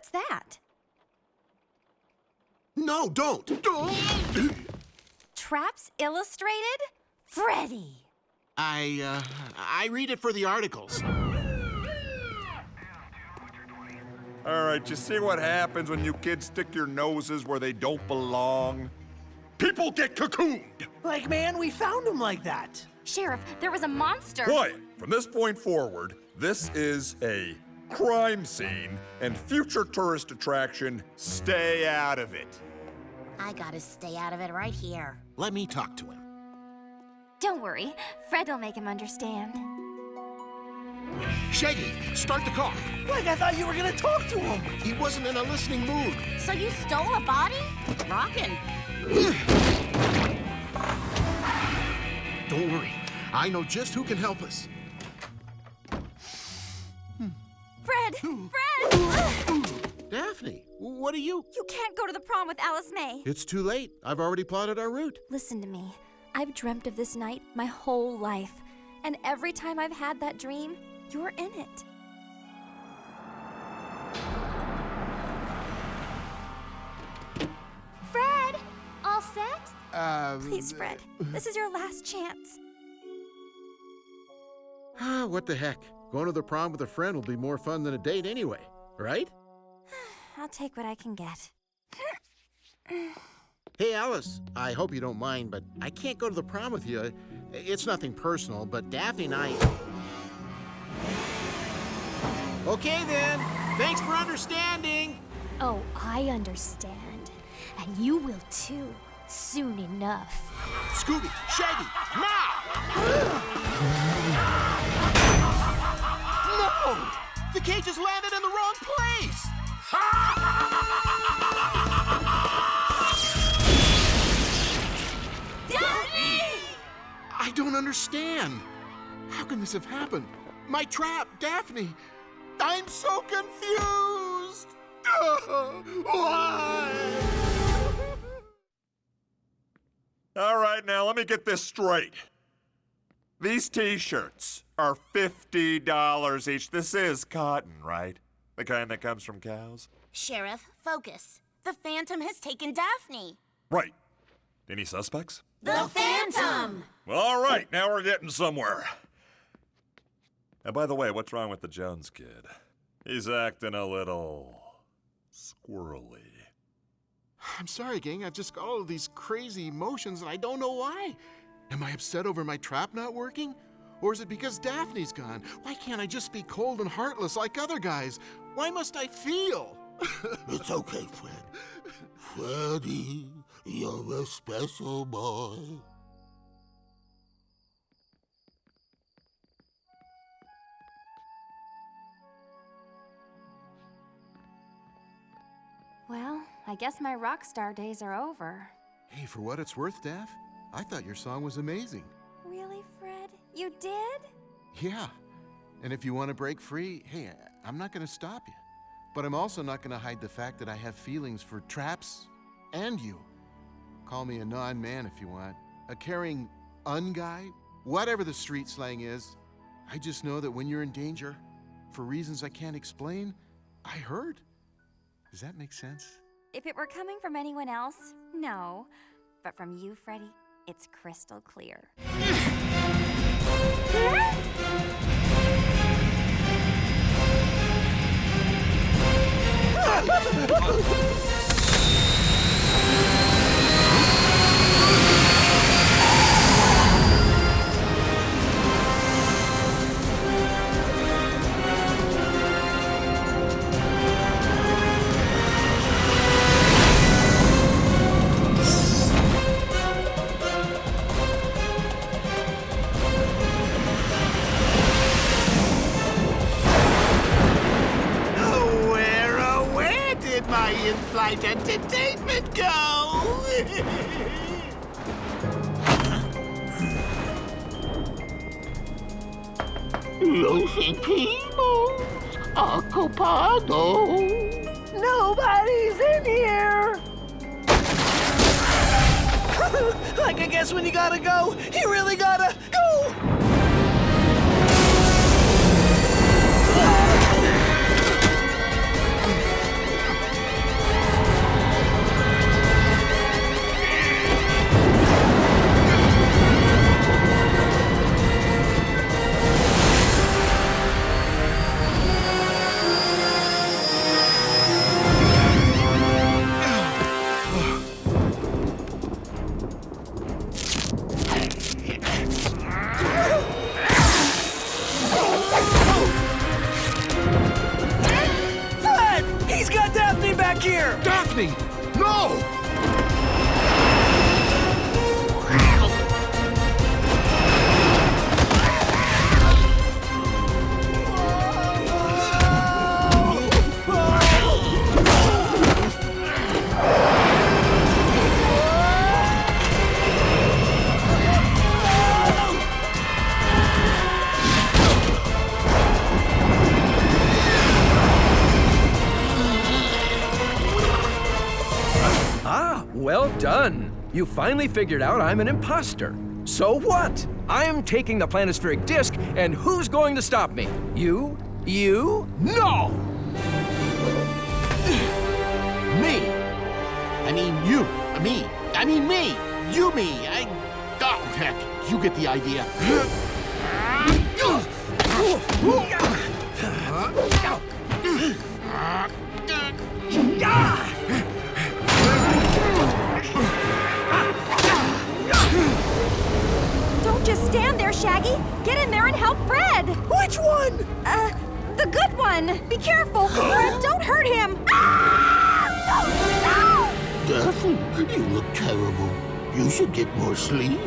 What's that? No, don't! Traps Illustrated? Freddy! I read it for the articles. All right, you see what happens when you kids stick your noses where they don't belong? People get cocooned! Like, man, we found him like that. Sheriff, there was a monster. Quiet! From this point forward, this is a crime scene, and future tourist attraction, stay out of it. I gotta stay out of it right here. Let me talk to him. Don't worry, Fred will make him understand. Shaggy, start the car. Like, I thought you were gonna talk to him. He wasn't in a listening mood. So you stole a body? Rockin'. Don't worry. I know just who can help us. Fred! Fred! Daphne, what are you? You can't go to the prom with Alice May. It's too late. I've already plotted our route. Listen to me. I've dreamt of this night my whole life. And every time I've had that dream, you're in it. Fred! All set? Please, Fred. This is your last chance. What the heck? Going to the prom with a friend will be more fun than a date anyway, right? I'll take what I can get. Hey, Alice, I hope you don't mind, but I can't go to the prom with you. It's nothing personal, but Daphne and I... Okay, then. Thanks for understanding. Oh, I understand. And you will too, soon enough. Scooby, Shaggy, now! No! The cage has landed in the wrong place! Daphne! I don't understand. How can this have happened? My trap, Daphne. I'm so confused. Why? All right, now let me get this straight. These t-shirts are $50 each. This is cotton, right? The kind that comes from cows? Sheriff, focus. The Phantom has taken Daphne. Right. Any suspects? The Phantom! All right, now we're getting somewhere. And by the way, what's wrong with the Jones kid? He's acting a little squirrely. I'm sorry, gang. I've just got all of these crazy emotions and I don't know why. Am I upset over my trap not working? Or is it because Daphne's gone? Why can't I just be cold and heartless like other guys? Why must I feel? It's okay, Fred. Freddy, you're a special boy. Well, I guess my rock star days are over. Hey, for what it's worth, Daph, I thought your song was amazing. Really, Fred? You did? Yeah. And if you want to break free, hey, I'm not going to stop you. But I'm also not going to hide the fact that I have feelings for traps and you. Call me a non-man if you want. A caring un-guy, whatever the street slang is. I just know that when you're in danger, for reasons I can't explain, I hurt. Does that make sense? If it were coming from anyone else, no. But from you, Freddy, it's crystal clear. My in-flight entertainment go? Los Primos, ocupado. Nobody's in here. Like, I guess when you gotta go, you really gotta go. here! Daphne! No! Well done. You finally figured out I'm an impostor. So what? I'm taking the planispheric disc, and who's going to stop me? You? You? No! Me. I mean you. Me. I mean me. You me. Oh, heck. You get the idea. Don't just stand there, Shaggy. Get in there and help Fred. Which one? The good one. Be careful. Fred, don't hurt him. Daphne, you look terrible. You should get more sleep.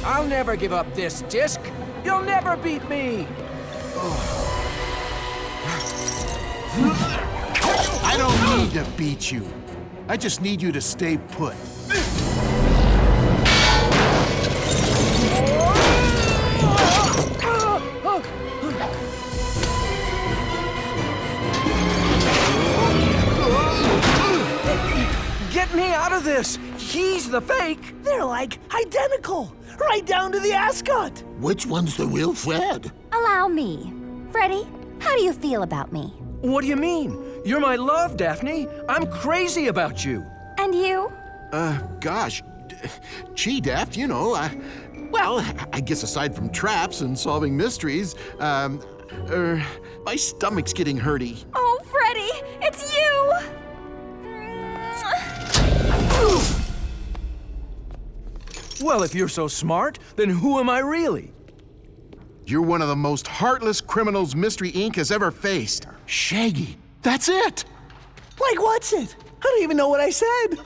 I'll never give up this disc. You'll never beat me. I don't need to beat you. I just need you to stay put. Get me out of this. He's the fake. They're like identical, right down to the ascot. Which one's the real Fred? Allow me. Freddy, how do you feel about me? What do you mean? You're my love, Daphne. I'm crazy about you. And you? Gosh. Gee, Daft, you know, well, I guess aside from traps and solving mysteries, my stomach's getting hurty. Oh, Freddy, it's you! Well, if you're so smart, then who am I really? You're one of the most heartless criminals Mystery Inc. has ever faced. Shaggy. That's it. Like what's it? I don't even know what I said.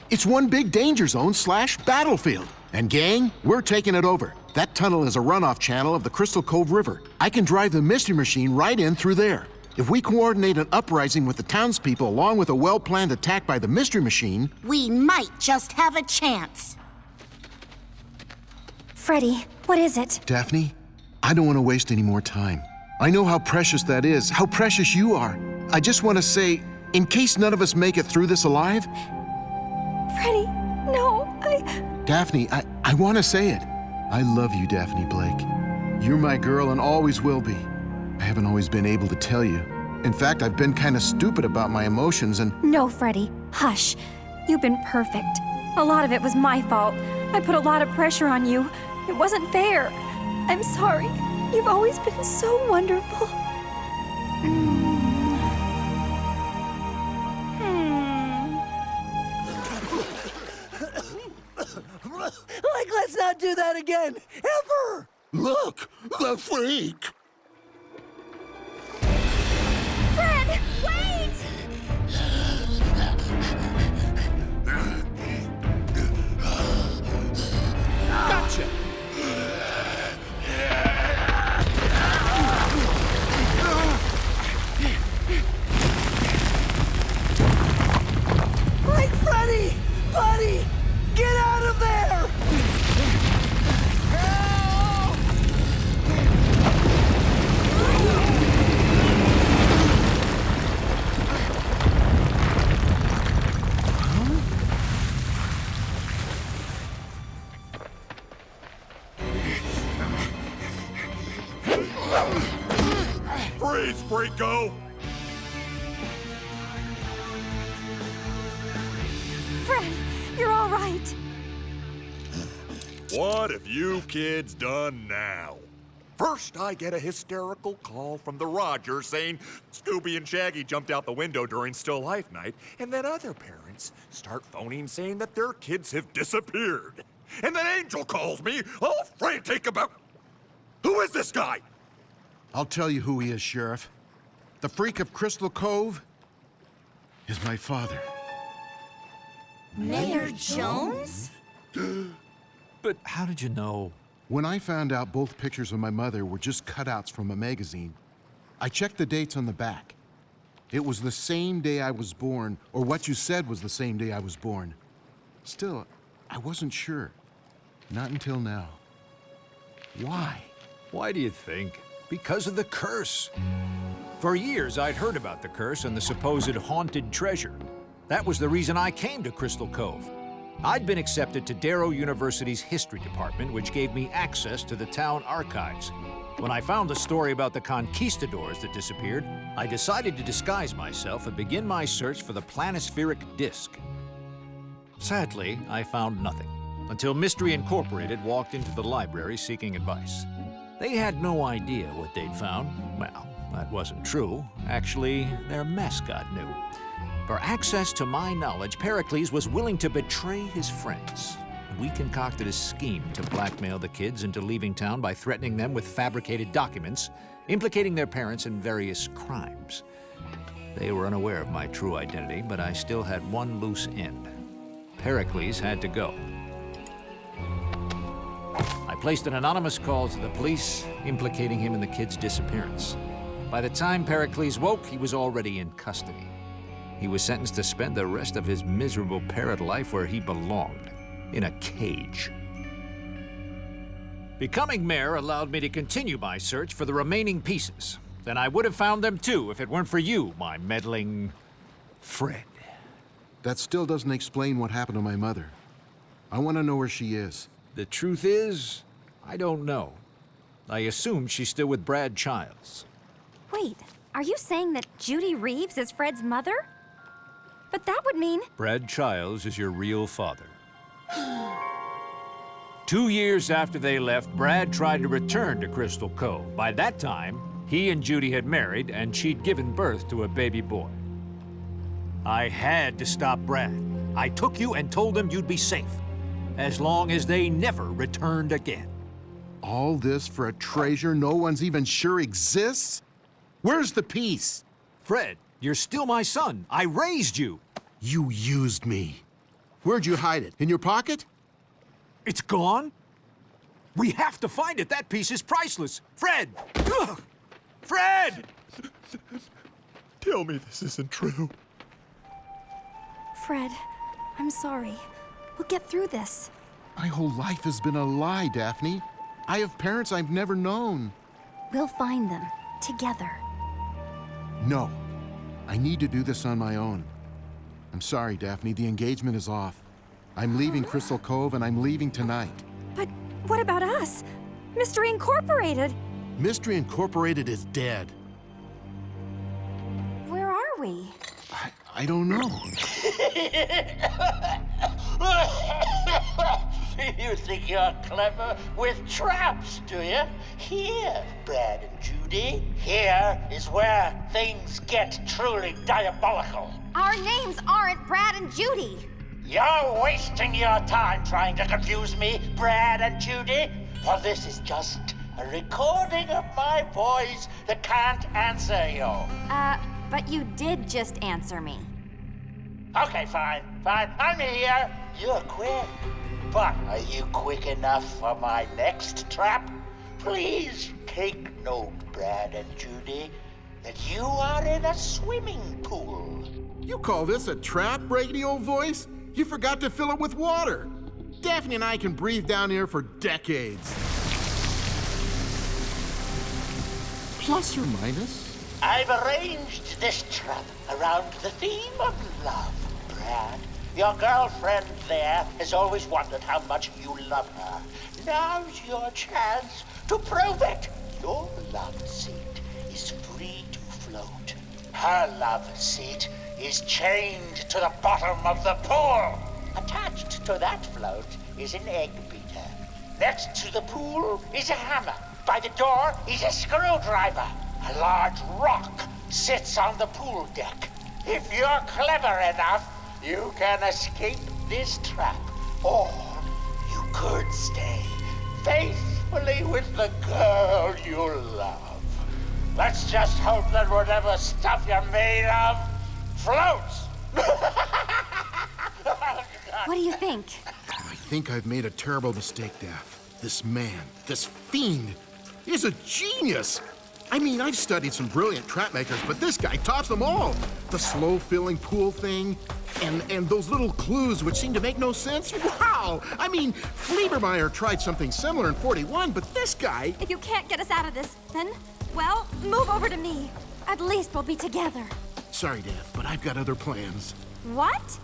It's one big danger zone / battlefield. And gang, we're taking it over. That tunnel is a runoff channel of the Crystal Cove River. I can drive the Mystery Machine right in through there. If we coordinate an uprising with the townspeople along with a well-planned attack by the Mystery Machine... We might just have a chance. Freddy, what is it? Daphne, I don't want to waste any more time. I know how precious that is, how precious you are. I just want to say, in case none of us make it through this alive... Freddy, no, Daphne, I want to say it. I love you, Daphne Blake. You're my girl and always will be. I haven't always been able to tell you. In fact, I've been kind of stupid about my emotions and... No, Freddy, hush. You've been perfect. A lot of it was my fault. I put a lot of pressure on you. It wasn't fair. I'm sorry. You've always been so wonderful. Like, let's not do that again, ever. Look, the freak! Fred, wait! Gotcha! Hey, Freddy! Buddy! Get out of there! Freeze, freako! Fred, you're all right. What have you kids done now? First, I get a hysterical call from the Rogers saying Scooby and Shaggy jumped out the window during Still Life night, and then other parents start phoning saying that their kids have disappeared. And then Angel calls me, all frantic about... Who is this guy? I'll tell you who he is, Sheriff. The freak of Crystal Cove is my father. Mayor Jones? But how did you know? When I found out both pictures of my mother were just cutouts from a magazine, I checked the dates on the back. It was the same day I was born, or what you said was the same day I was born. Still, I wasn't sure. Not until now. Why? Why do you think? Because of the curse. For years, I'd heard about the curse and the supposed haunted treasure. That was the reason I came to Crystal Cove. I'd been accepted to Darrow University's history department, which gave me access to the town archives. When I found the story about the conquistadors that disappeared, I decided to disguise myself and begin my search for the planispheric disk. Sadly, I found nothing, until Mystery Incorporated walked into the library seeking advice. They had no idea what they'd found. Well, that wasn't true. Actually, their mascot knew. For access to my knowledge, Pericles was willing to betray his friends. We concocted a scheme to blackmail the kids into leaving town by threatening them with fabricated documents, implicating their parents in various crimes. They were unaware of my true identity, but I still had one loose end. Pericles had to go. I placed an anonymous call to the police, implicating him in the kids' disappearance. By the time Pericles woke, he was already in custody. He was sentenced to spend the rest of his miserable parrot life where he belonged, in a cage. Becoming mayor allowed me to continue my search for the remaining pieces. Then I would have found them too if it weren't for you, my meddling Fred. That still doesn't explain what happened to my mother. I want to know where she is. The truth is, I don't know. I assume she's still with Brad Childs. Wait, are you saying that Judy Reeves is Fred's mother? But that would mean... Brad Childs is your real father. 2 years after they left, Brad tried to return to Crystal Cove. By that time, he and Judy had married, and she'd given birth to a baby boy. I had to stop Brad. I took you and told them you'd be safe, as long as they never returned again. All this for a treasure no one's even sure exists? Where's the piece? Fred, you're still my son. I raised you. You used me. Where'd you hide it? In your pocket? It's gone? We have to find it. That piece is priceless. Fred! Ugh! Fred! Tell me this isn't true. Fred, I'm sorry. We'll get through this. My whole life has been a lie, Daphne. I have parents I've never known. We'll find them, together. No. I need to do this on my own. I'm sorry, Daphne. The engagement is off. I'm leaving Crystal Cove, and I'm leaving tonight. But what about us? Mystery Incorporated? Mystery Incorporated is dead. Where are we? I don't know. You think you're clever with traps, do you? Here, Brad and Judy. Here is where things get truly diabolical. Our names aren't Brad and Judy. You're wasting your time trying to confuse me, Brad and Judy. For this is just a recording of my voice that can't answer you. But you did just answer me. Okay, fine. I'm here. You're quick. But are you quick enough for my next trap? Please take note, Brad and Judy, that you are in a swimming pool. You call this a trap, radio voice? You forgot to fill it with water. Daphne and I can breathe down here for decades. Plus or minus? I've arranged this trap around the theme of love, Brad. Your girlfriend there has always wondered how much you love her. Now's your chance to prove it. Your love seat is free to float. Her love seat is chained to the bottom of the pool. Attached to that float is an egg beater. Next to the pool is a hammer. By the door is a screwdriver. A large rock sits on the pool deck. If you're clever enough, you can escape this trap. Or you could stay faithfully with the girl you love. Let's just hope that whatever stuff you're made of floats. What do you think? I think I've made a terrible mistake, Daph. This man, this fiend, is a genius. I mean, I've studied some brilliant trap makers, but this guy tops them all. The slow-filling pool thing, and those little clues which seem to make no sense. Wow! I mean, Fliebermeyer tried something similar in 41, but this guy... If you can't get us out of this, then, well, move over to me. At least we'll be together. Sorry, Daph, but I've got other plans. What?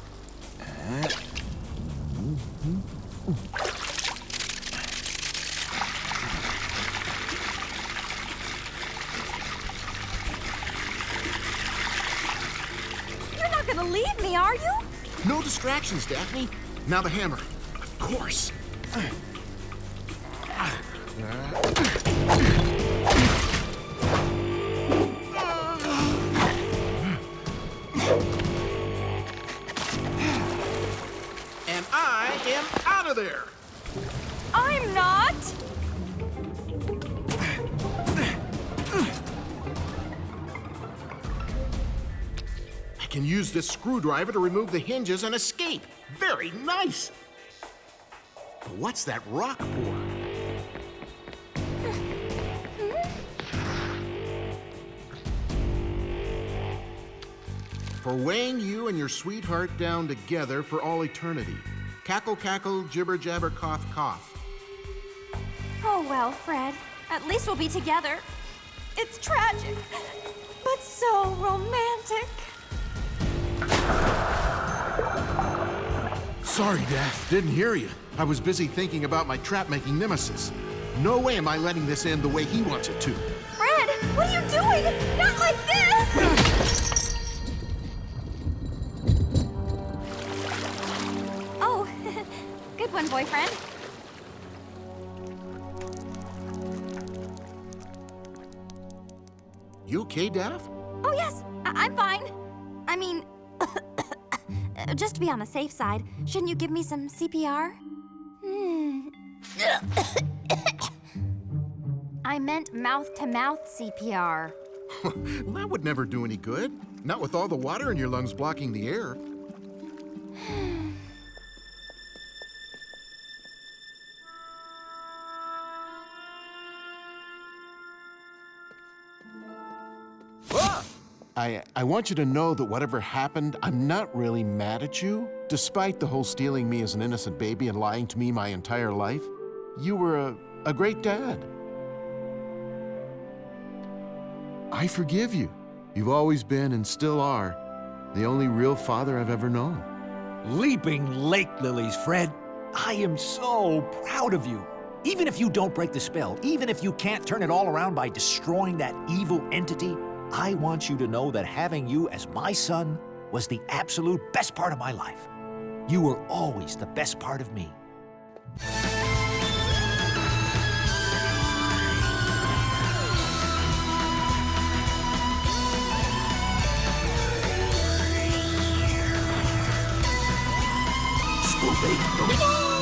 You're not gonna leave me, are you? No distractions, Daphne. Now the hammer. Of course. And I am out of there. I'm not. I can use this screwdriver to remove the hinges and escape. Very nice. But what's that rock for? For weighing you and your sweetheart down together for all eternity. Cackle, cackle, jibber, jabber, cough, cough. Oh, well, Fred. At least we'll be together. It's tragic, but so romantic. Sorry, Daph. Didn't hear you. I was busy thinking about my trap-making nemesis. No way am I letting this end the way he wants it to. Fred, what are you doing? Not like this! Oh, good one, boyfriend. You okay, Daph? Oh, yes, I'm fine. I mean, just to be on the safe side, shouldn't you give me some CPR? I meant mouth-to-mouth CPR. Well, that would never do any good. Not with all the water in your lungs blocking the air. I want you to know that whatever happened, I'm not really mad at you. Despite the whole stealing me as an innocent baby and lying to me my entire life, you were a great dad. I forgive you. You've always been and still are the only real father I've ever known. Leaping lake lilies, Fred. I am so proud of you. Even if you don't break the spell, even if you can't turn it all around by destroying that evil entity, I want you to know that having you as my son was the absolute best part of my life. You were always the best part of me. Scooby.